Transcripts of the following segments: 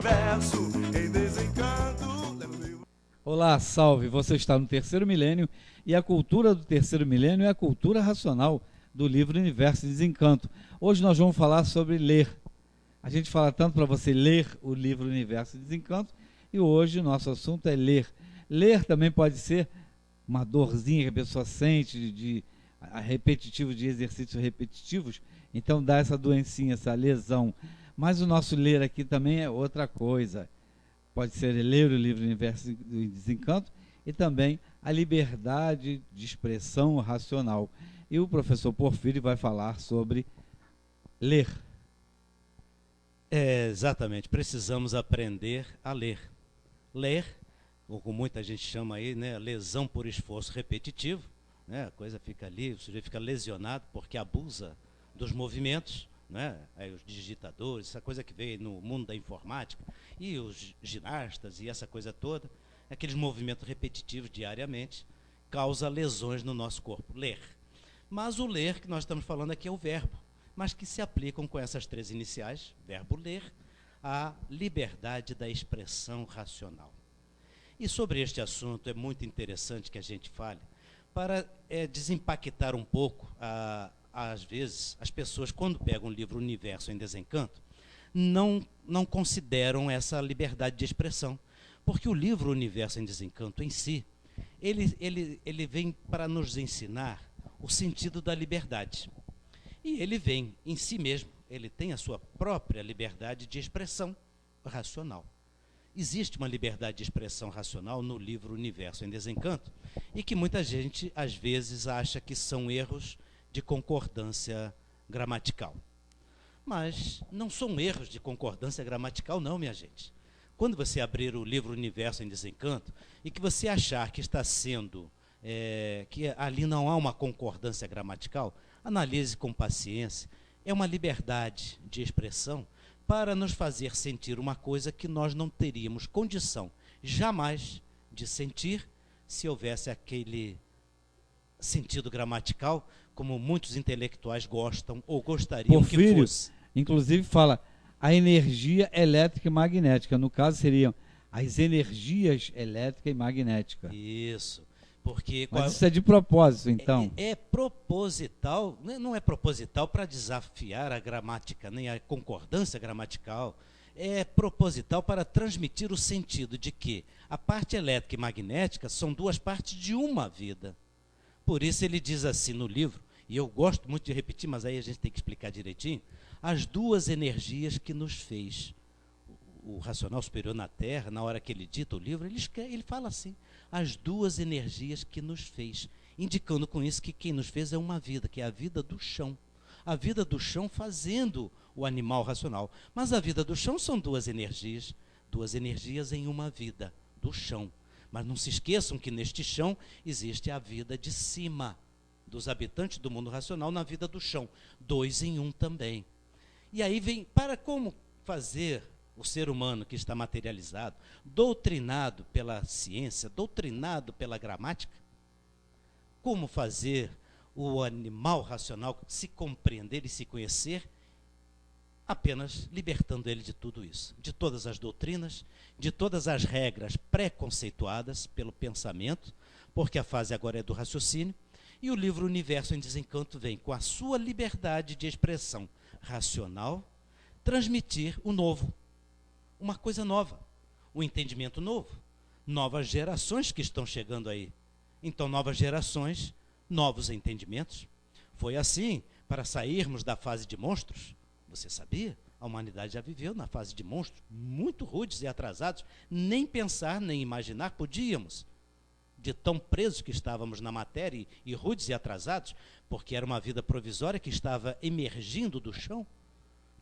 universo em desencanto. Olá, salve! Você está no Terceiro Milênio e a cultura do Terceiro Milênio é a cultura racional do livro Universo em Desencanto. Hoje nós vamos falar sobre ler. A gente fala tanto para você ler o livro Universo em Desencanto e hoje o nosso assunto é ler. Ler também pode ser uma dorzinha que a pessoa sente repetitivo, de exercícios repetitivos, então dá essa doencinha, essa lesão. Mas o nosso ler aqui também é outra coisa. Pode ser ler o livro Universo em Desencanto e também a liberdade de expressão racional. E o professor Porfírio vai falar sobre ler. Exatamente, precisamos aprender a ler. Ler, ou como muita gente chama aí, né, lesão por esforço repetitivo, né, a coisa fica ali, o sujeito fica lesionado porque abusa dos movimentos, né, aí os digitadores, essa coisa que veio no mundo da informática, e os ginastas e essa coisa toda, aqueles movimentos repetitivos diariamente, causa lesões no nosso corpo. Ler. Mas o ler que nós estamos falando aqui é o verbo, mas que se aplicam com essas três iniciais, verbo ler, à liberdade da expressão racional. E sobre este assunto é muito interessante que a gente fale, para desimpactar um pouco, às vezes, as pessoas, quando pegam o livro Universo em Desencanto, não consideram essa liberdade de expressão, porque o livro Universo em Desencanto em si, ele vem para nos ensinar o sentido da liberdade. E ele vem em si mesmo, ele tem a sua própria liberdade de expressão racional. Existe uma liberdade de expressão racional no livro Universo em Desencanto, e que muita gente, às vezes, acha que são erros de concordância gramatical. Mas não são erros de concordância gramatical, não, minha gente. Quando você abrir o livro Universo em Desencanto e que você achar que está sendo, que ali não há uma concordância gramatical, analise com paciência. É uma liberdade de expressão para nos fazer sentir uma coisa que nós não teríamos condição jamais de sentir se houvesse aquele sentido gramatical, como muitos intelectuais gostam ou gostariam Porfírio, que fosse. Inclusive fala a energia elétrica e magnética. No caso seriam as energias elétrica e magnética. Isso. Porque mas isso é de propósito, então? É proposital, não é proposital para desafiar a gramática, nem a concordância gramatical. É proposital para transmitir o sentido de que a parte elétrica e magnética são duas partes de uma vida. Por isso ele diz assim no livro, e eu gosto muito de repetir, mas aí a gente tem que explicar direitinho, as duas energias que nos fez. O racional superior na Terra, na hora que ele dita o livro, ele fala assim, as duas energias que nos fez, indicando com isso que quem nos fez é uma vida, que é a vida do chão. A vida do chão fazendo o animal racional. Mas a vida do chão são duas energias em uma vida, do chão. Mas não se esqueçam que neste chão existe a vida de cima, dos habitantes do mundo racional na vida do chão. 2 em 1 também. E aí vem, para como fazer o ser humano que está materializado, doutrinado pela ciência, doutrinado pela gramática, como fazer o animal racional se compreender e se conhecer, apenas libertando ele de tudo isso, de todas as doutrinas, de todas as regras pré-conceituadas pelo pensamento, porque a fase agora é do raciocínio, e o livro Universo em Desencanto vem com a sua liberdade de expressão racional, transmitir o novo, uma coisa nova, um entendimento novo, novas gerações que estão chegando aí. Então, novas gerações, novos entendimentos. Foi assim para sairmos da fase de monstros. Você sabia? A humanidade já viveu na fase de monstros, muito rudes e atrasados, nem pensar, nem imaginar podíamos, de tão presos que estávamos na matéria e rudes e atrasados, porque era uma vida provisória que estava emergindo do chão,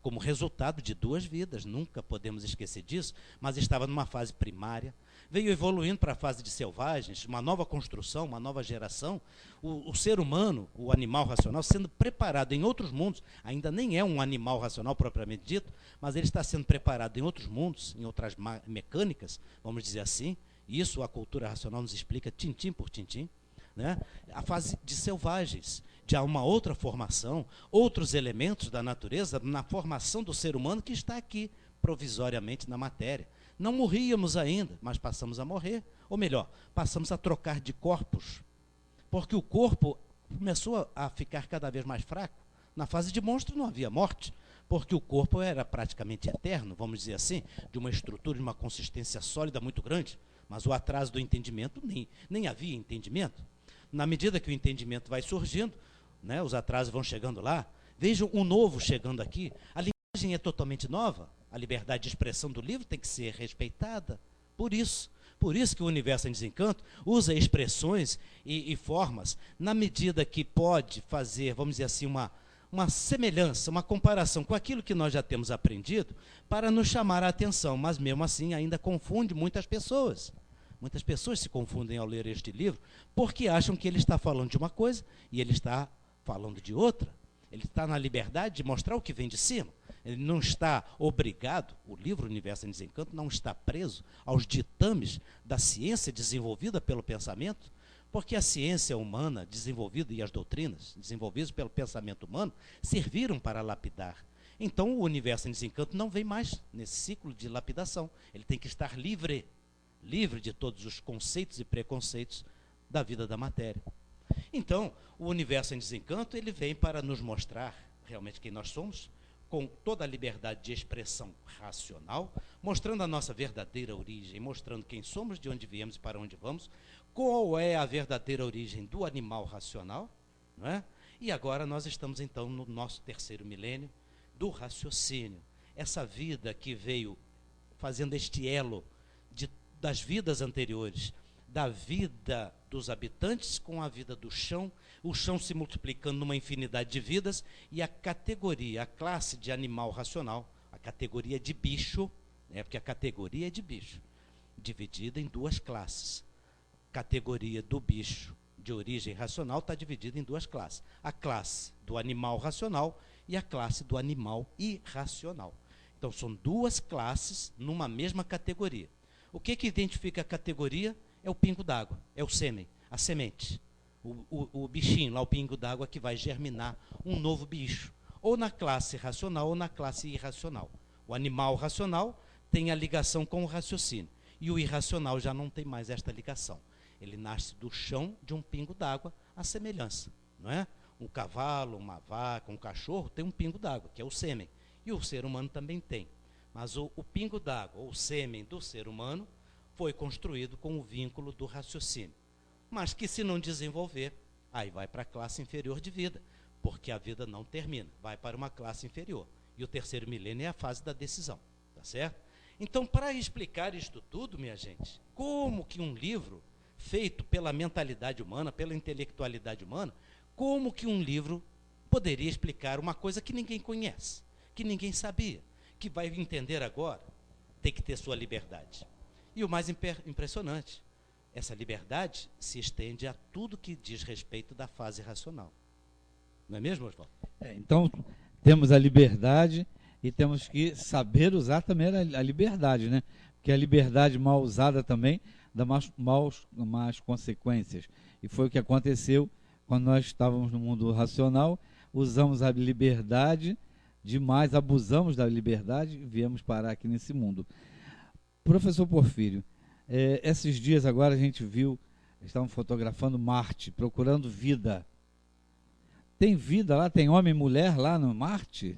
como resultado de duas vidas, nunca podemos esquecer disso, mas estava numa fase primária, veio evoluindo para a fase de selvagens, uma nova construção, uma nova geração, o ser humano, o animal racional, sendo preparado em outros mundos, ainda nem é um animal racional propriamente dito, mas ele está sendo preparado em outros mundos, em outras mecânicas, vamos dizer assim, isso a cultura racional nos explica tintim por tintim, né? A fase de selvagens, de uma outra formação, outros elementos da natureza na formação do ser humano que está aqui, provisoriamente na matéria. Não morríamos ainda, mas passamos a morrer. Ou melhor, passamos a trocar de corpos. Porque o corpo começou a ficar cada vez mais fraco. Na fase de monstro não havia morte, porque o corpo era praticamente eterno, vamos dizer assim, de uma estrutura, de uma consistência sólida muito grande. Mas o atraso do entendimento, nem havia entendimento. Na medida que o entendimento vai surgindo, né, os atrasos vão chegando lá, vejam o novo chegando aqui. A linguagem é totalmente nova, a liberdade de expressão do livro tem que ser respeitada. Por isso que o Universo em Desencanto usa expressões e formas, na medida que pode fazer, vamos dizer assim, uma semelhança, uma comparação com aquilo que nós já temos aprendido, para nos chamar a atenção, mas mesmo assim ainda confunde muitas pessoas. Muitas pessoas se confundem ao ler este livro, porque acham que ele está falando de uma coisa e ele está falando de outra. Ele está na liberdade de mostrar o que vem de cima. Ele não está obrigado, o livro Universo em Desencanto não está preso aos ditames da ciência desenvolvida pelo pensamento, porque a ciência humana desenvolvida e as doutrinas desenvolvidas pelo pensamento humano serviram para lapidar. Então o Universo em Desencanto não vem mais nesse ciclo de lapidação. Ele tem que estar livre de todos os conceitos e preconceitos da vida da matéria. Então, o Universo em Desencanto, ele vem para nos mostrar realmente quem nós somos, com toda a liberdade de expressão racional, mostrando a nossa verdadeira origem, mostrando quem somos, de onde viemos e para onde vamos, qual é a verdadeira origem do animal racional, não é? E agora nós estamos, então, no nosso terceiro milênio do raciocínio. Essa vida que veio fazendo este elo das vidas anteriores, da vida dos habitantes com a vida do chão, o chão se multiplicando numa infinidade de vidas, e a categoria, a classe de animal racional, a categoria de bicho, porque a categoria é de bicho, dividida em duas classes. Categoria do bicho de origem racional está dividida em duas classes. A classe do animal racional e a classe do animal irracional. Então, são duas classes numa mesma categoria. O que identifica a categoria? É o pingo d'água, é o sêmen, a semente. O bichinho lá, o pingo d'água que vai germinar um novo bicho. Ou na classe racional ou na classe irracional. O animal racional tem a ligação com o raciocínio. E o irracional já não tem mais esta ligação. Ele nasce do chão de um pingo d'água, a semelhança, não é? Um cavalo, uma vaca, um cachorro tem um pingo d'água, que é o sêmen. E o ser humano também tem. Mas o pingo d'água, ou o sêmen do ser humano, foi construído com o vínculo do raciocínio. Mas que se não desenvolver, aí vai para a classe inferior de vida, porque a vida não termina, vai para uma classe inferior. E o terceiro milênio é a fase da decisão, tá certo? Então, para explicar isto tudo, minha gente, como que um livro feito pela mentalidade humana, pela intelectualidade humana, como que um livro poderia explicar uma coisa que ninguém conhece, que ninguém sabia, que vai entender agora? Tem que ter sua liberdade. E o mais impressionante, essa liberdade se estende a tudo que diz respeito da fase racional. Não é mesmo, Oswaldo? Então, temos a liberdade e temos que saber usar também a liberdade, né? Porque a liberdade mal usada também dá mais consequências. E foi o que aconteceu quando nós estávamos no mundo racional, usamos a liberdade demais, abusamos da liberdade e viemos parar aqui nesse mundo. Professor Porfírio, esses dias agora a gente viu, estavam fotografando Marte, procurando vida. Tem vida lá? Tem homem e mulher lá no Marte?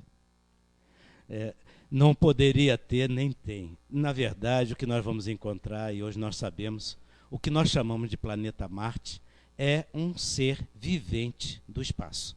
Não poderia ter, nem tem. Na verdade, o que nós vamos encontrar, e hoje nós sabemos, o que nós chamamos de planeta Marte é um ser vivente do espaço.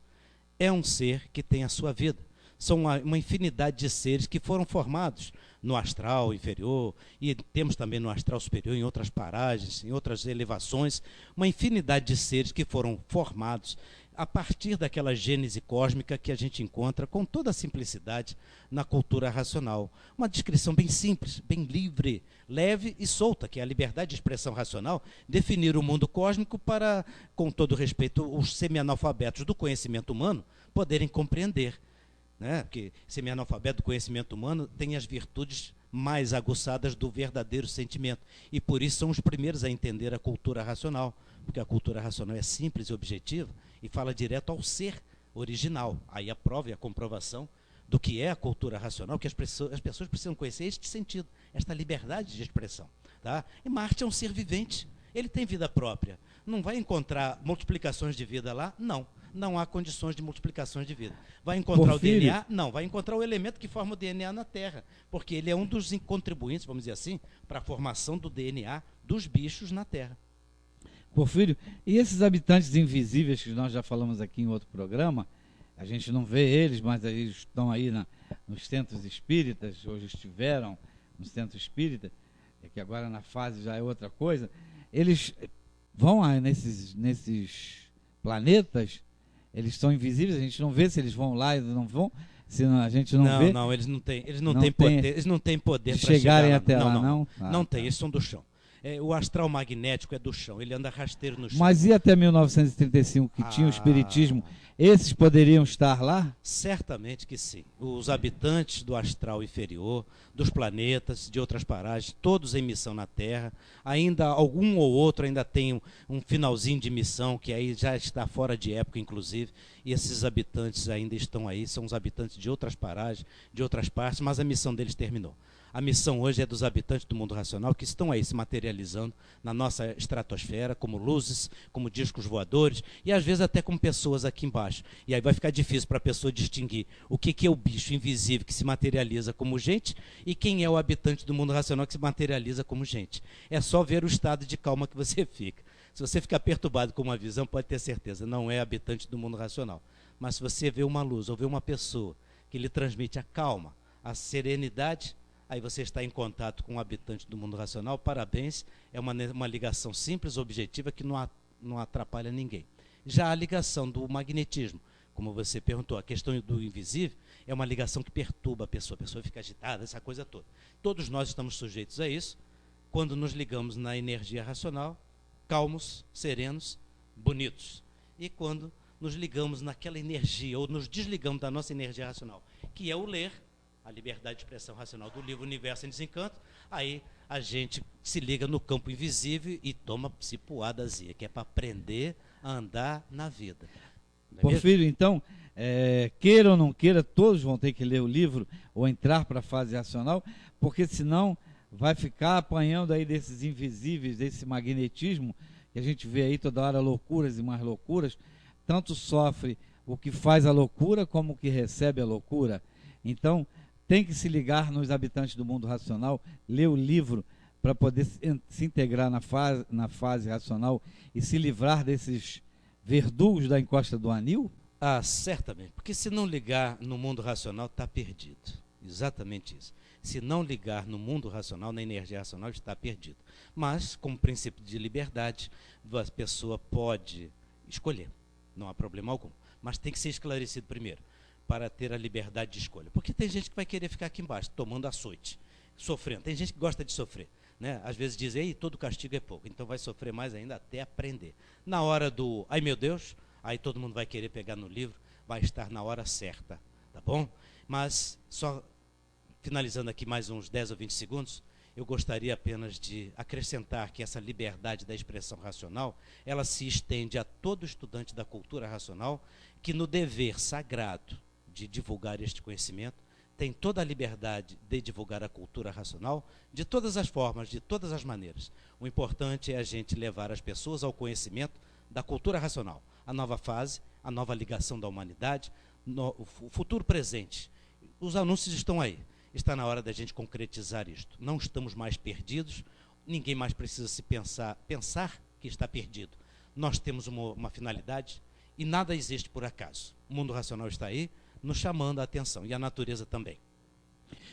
É um ser que tem a sua vida. São uma infinidade de seres que foram formados no astral inferior, e temos também no astral superior, em outras paragens, em outras elevações, uma infinidade de seres que foram formados a partir daquela gênese cósmica que a gente encontra com toda a simplicidade na cultura racional. Uma descrição bem simples, bem livre, leve e solta, que é a liberdade de expressão racional, definir o mundo cósmico para, com todo respeito, os semi-analfabetos do conhecimento humano poderem compreender. Né? Porque semi-analfabeto do conhecimento humano tem as virtudes mais aguçadas do verdadeiro sentimento. E por isso são os primeiros a entender a cultura racional, porque a cultura racional é simples e objetiva e fala direto ao ser original. Aí a prova e a comprovação do que é a cultura racional, que as pessoas precisam conhecer este sentido, esta liberdade de expressão. Tá? E Marte é um ser vivente, ele tem vida própria. Não vai encontrar multiplicações de vida lá? Não. Não há condições de multiplicações de vida. Vai encontrar Porfírio. o DNA? Não. Vai encontrar o elemento que forma o DNA na Terra, porque ele é um dos contribuintes, vamos dizer assim, para a formação do DNA dos bichos na Terra. Porfírio, e esses habitantes invisíveis que nós já falamos aqui em outro programa, a gente não vê eles, mas eles estão aí nos centros espíritas, hoje estiveram no centro espírita, é que agora na fase já é outra coisa, eles vão nesses planetas, eles são invisíveis, a gente não vê se eles vão lá, eles não vão, se a gente não vê. Não, eles não têm poder de para chegarem chegar até lá, não. não? Não tem, eles são do chão. O astral magnético é do chão, ele anda rasteiro no chão. Mas e até 1935, que tinha o espiritismo, esses poderiam estar lá? Certamente que sim. Os habitantes do astral inferior, dos planetas, de outras paragens, todos em missão na Terra, ainda algum ou outro ainda tem um finalzinho de missão, que aí já está fora de época, inclusive, e esses habitantes ainda estão aí, são os habitantes de outras paragens, de outras partes, mas a missão deles terminou. A missão hoje é dos habitantes do mundo racional que estão aí se materializando na nossa estratosfera, como luzes, como discos voadores e às vezes até como pessoas aqui embaixo. E aí vai ficar difícil para a pessoa distinguir o que é o bicho invisível que se materializa como gente e quem é o habitante do mundo racional que se materializa como gente. É só ver o estado de calma que você fica. Se você ficar perturbado com uma visão, pode ter certeza, não é habitante do mundo racional. Mas se você vê uma luz ou vê uma pessoa que lhe transmite a calma, a serenidade, aí você está em contato com um habitante do mundo racional, parabéns, é uma ligação simples, objetiva, que não atrapalha ninguém. Já a ligação do magnetismo, como você perguntou, a questão do invisível, é uma ligação que perturba a pessoa fica agitada, essa coisa toda. Todos nós estamos sujeitos a isso, quando nos ligamos na energia racional, calmos, serenos, bonitos. E quando nos ligamos naquela energia, ou nos desligamos da nossa energia racional, que é o ler, a liberdade de expressão racional do livro Universo em Desencanto, aí a gente se liga no campo invisível e toma cipuadazinha, que é para aprender a andar na vida. Porfírio, então, queira ou não queira, todos vão ter que ler o livro ou entrar para a fase racional, porque senão vai ficar apanhando aí desses invisíveis, desse magnetismo, que a gente vê aí toda hora loucuras e mais loucuras, tanto sofre o que faz a loucura como o que recebe a loucura. Então, tem que se ligar nos habitantes do mundo racional, ler o livro para poder se integrar na fase racional e se livrar desses verdugos da encosta do anil? Ah, certamente, porque se não ligar no mundo racional, está perdido. Exatamente isso. Se não ligar no mundo racional, na energia racional, está perdido. Mas, como princípio de liberdade, a pessoa pode escolher, não há problema algum. Mas tem que ser esclarecido primeiro, para ter a liberdade de escolha. Porque tem gente que vai querer ficar aqui embaixo, tomando açoite, sofrendo. Tem gente que gosta de sofrer, né? Às vezes diz, ei, todo castigo é pouco, então vai sofrer mais ainda até aprender. Na hora do, ai meu Deus, aí todo mundo vai querer pegar no livro, vai estar na hora certa, tá bom? Mas, só finalizando aqui mais uns 10 ou 20 segundos, eu gostaria apenas de acrescentar que essa liberdade da expressão racional, ela se estende a todo estudante da cultura racional, que no dever sagrado de divulgar este conhecimento, tem toda a liberdade de divulgar a cultura racional de todas as formas, de todas as maneiras. O importante é a gente levar as pessoas ao conhecimento da cultura racional, a nova fase, a nova ligação da humanidade, o futuro presente. Os anúncios estão aí. Está na hora da gente concretizar isto. Não estamos mais perdidos, ninguém mais precisa se pensar que está perdido. Nós temos uma finalidade e nada existe por acaso. O mundo racional está aí, nos chamando a atenção, e a natureza também.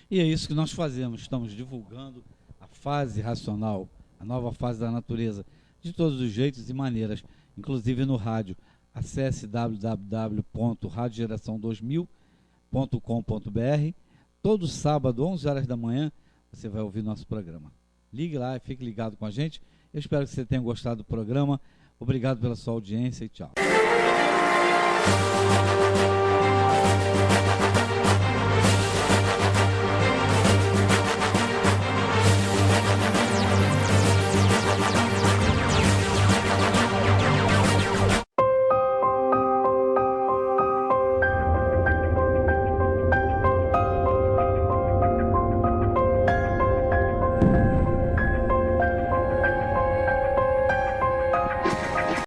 E é isso que nós fazemos, estamos divulgando a fase racional, a nova fase da natureza, de todos os jeitos e maneiras, inclusive no rádio. Acesse www.radiogeração2000.com.br. Todo sábado, 11 horas da manhã, você vai ouvir nosso programa. Ligue lá e fique ligado com a gente. Eu espero que você tenha gostado do programa. Obrigado pela sua audiência e tchau.